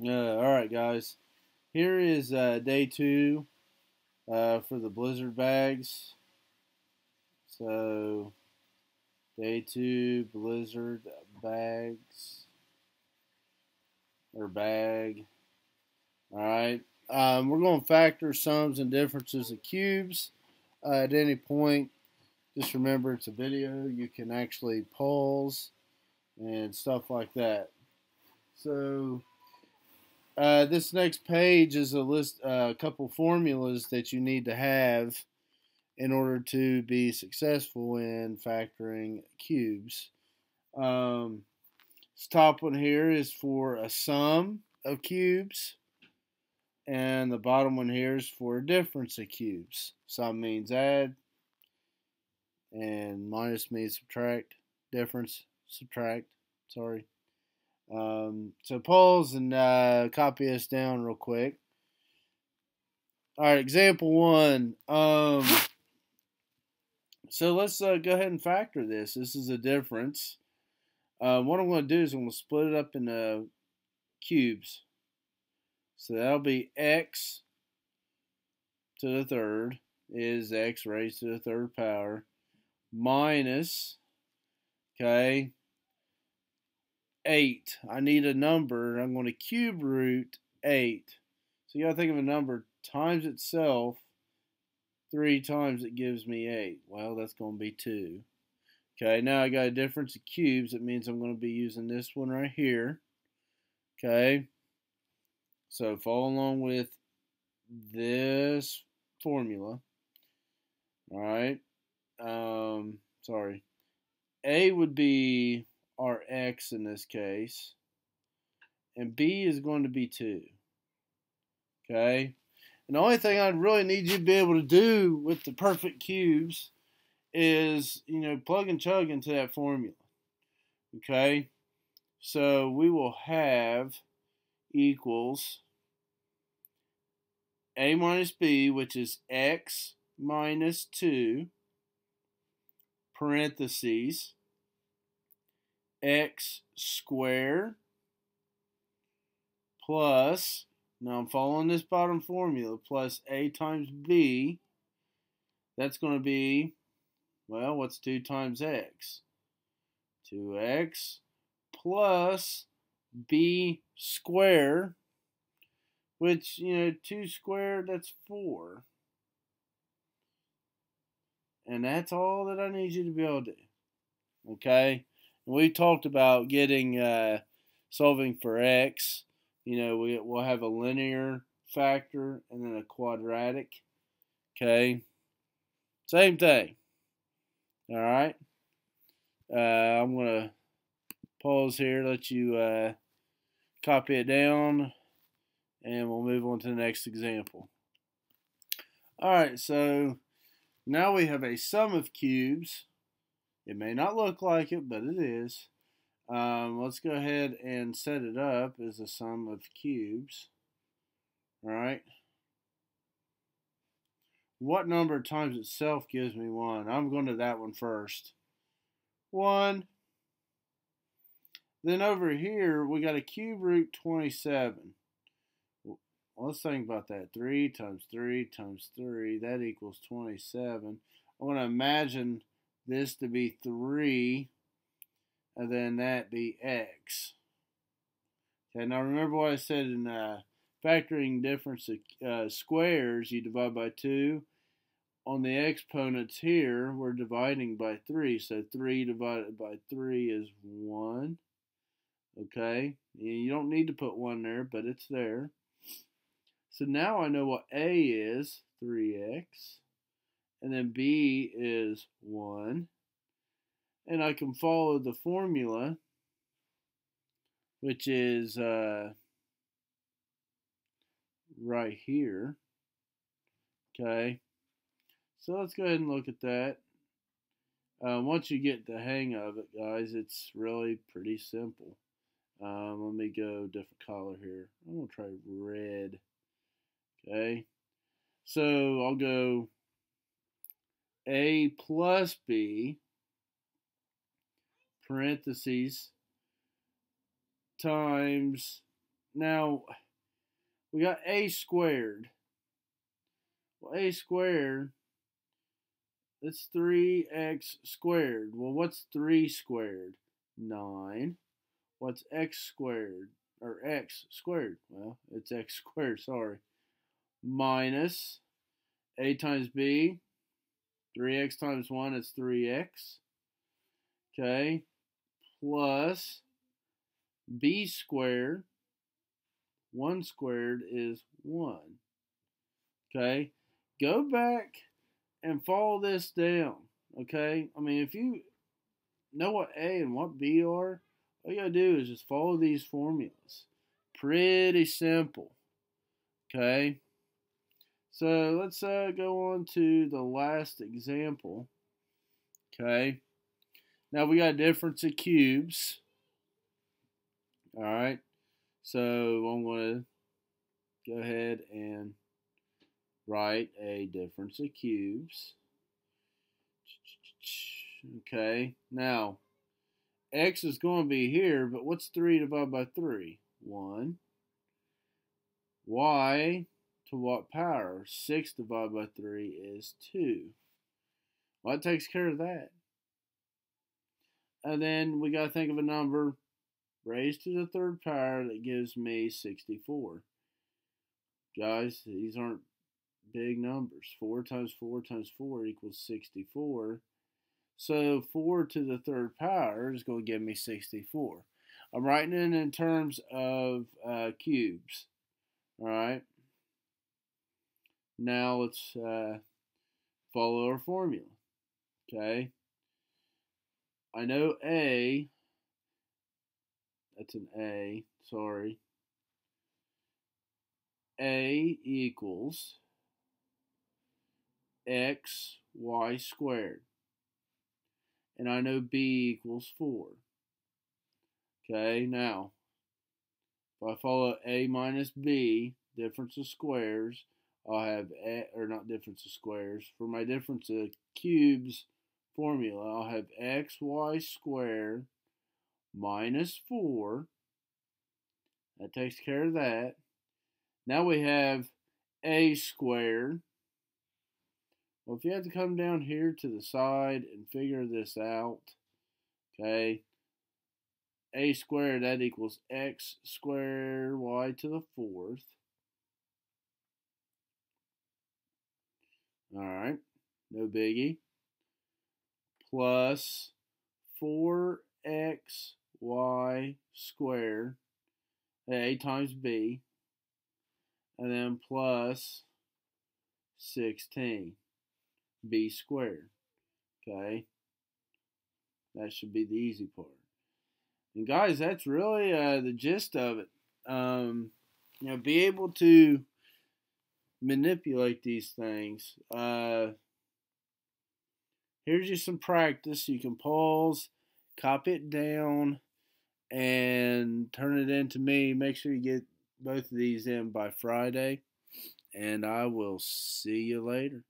Alright, guys. Here is day two for the blizzard bags. So, day two blizzard bags or bag. Alright. We're going to factor sums and differences of cubes at any point. Just remember it's a video. You can actually pause and stuff like that. So, this next page is a list, a couple formulas that you need to have in order to be successful in factoring cubes. This top one here is for a sum of cubes, and the bottom one here is for a difference of cubes. Sum means add, and minus means subtract. Difference, subtract. Sorry. So pause and copy this down real quick. All right, example one. So let's go ahead and factor this. This is a difference. What I'm going to do is I'm going to split it up into cubes. So that'll be x to the third is x raised to the third power minus, okay, 8. I need a number. I'm going to cube root 8. So you got to think of a number times itself 3 times it gives me 8. Well, that's going to be 2. Okay, now I got a difference of cubes. It means I'm going to be using this one right here. Okay, so follow along with this formula. All right, sorry. A would be our x in this case, and B is going to be 2. Okay, and the only thing I really need you to be able to do with the perfect cubes is, plug and chug into that formula. Okay, so we will have equals a minus b, which is x minus 2, parentheses, x squared plus, now I'm following this bottom formula, plus a times b. That's going to be, well, what's 2 times x? 2x plus b squared, which, 2 squared, that's 4. And that's all that I need you to be able to do. Okay? And we talked about solving for x. We'll have a linear factor and then a quadratic. Okay? Same thing. All right? I'm going to pause here, let you copy it down, and we'll move on to the next example. All right, so now we have a sum of cubes. It may not look like it, but it is. Let's go ahead and set it up as a sum of cubes. All right. What number times itself gives me 1? I'm going to that one first. 1. Then over here, we got a cube root 27. Well, let's think about that. 3 times 3 times 3, that equals 27. I want to imagine this to be 3, and then that be x. Okay, now remember what I said in factoring difference of squares, you divide by 2. On the exponents here, we're dividing by 3. So 3 divided by 3 is 1. Okay, you don't need to put 1 there, but it's there. So now I know what A is, 3x. And then B is 1. And I can follow the formula, which is right here. Okay, so let's go ahead and look at that. Once you get the hang of it, guys, it's really pretty simple. Let me go different color here. I'm going to try red. Okay, so I'll go A plus B, parentheses, times Now, we got a squared. Well, a squared, that's 3x squared. Well, what's 3 squared? 9. What's x squared? Or x squared? Well, it's x squared, sorry. Minus a times b. 3x times 1 is 3x. Okay. Plus b squared. 1 squared is 1. Okay. Go back and follow this down. Okay. I mean, if you know what A and what B are, all you gotta do is just follow these formulas. Pretty simple. Okay. So let's go on to the last example. Okay. Now we got a difference of cubes. All right. So I'm going to go ahead and write a difference of cubes. Okay. Now, x is going to be here, but what's 3 divided by 3? 1. Y to what power? 6 divided by 3 is 2. Well, that takes care of that. And then we got to think of a number raised to the third power that gives me 64. Guys, these aren't big numbers. 4 times 4 times 4 equals 64. So 4 to the third power is going to give me 64. I'm writing it in terms of cubes. All right. Now let's follow our formula. Okay. I know A, that's an A, sorry. A equals x y squared. And I know B equals 4. Okay, now, if I follow A minus B, difference of squares, I'll have, or not difference of squares, for my difference of cubes formula, I'll have xy squared minus 4. That takes care of that. Now we have a squared. Well, if you have to come down here to the side and figure this out, okay, a squared, that equals x squared y to the 4th. All right, no biggie. Plus 4xy squared, a times b, and then plus 16 b squared. Okay, that should be the easy part. And guys, that's really the gist of it. Be able to manipulate these things. Here's just some practice. You can pause, copy it down, and turn it in to me. Make sure you get both of these in by Friday, and I will see you later.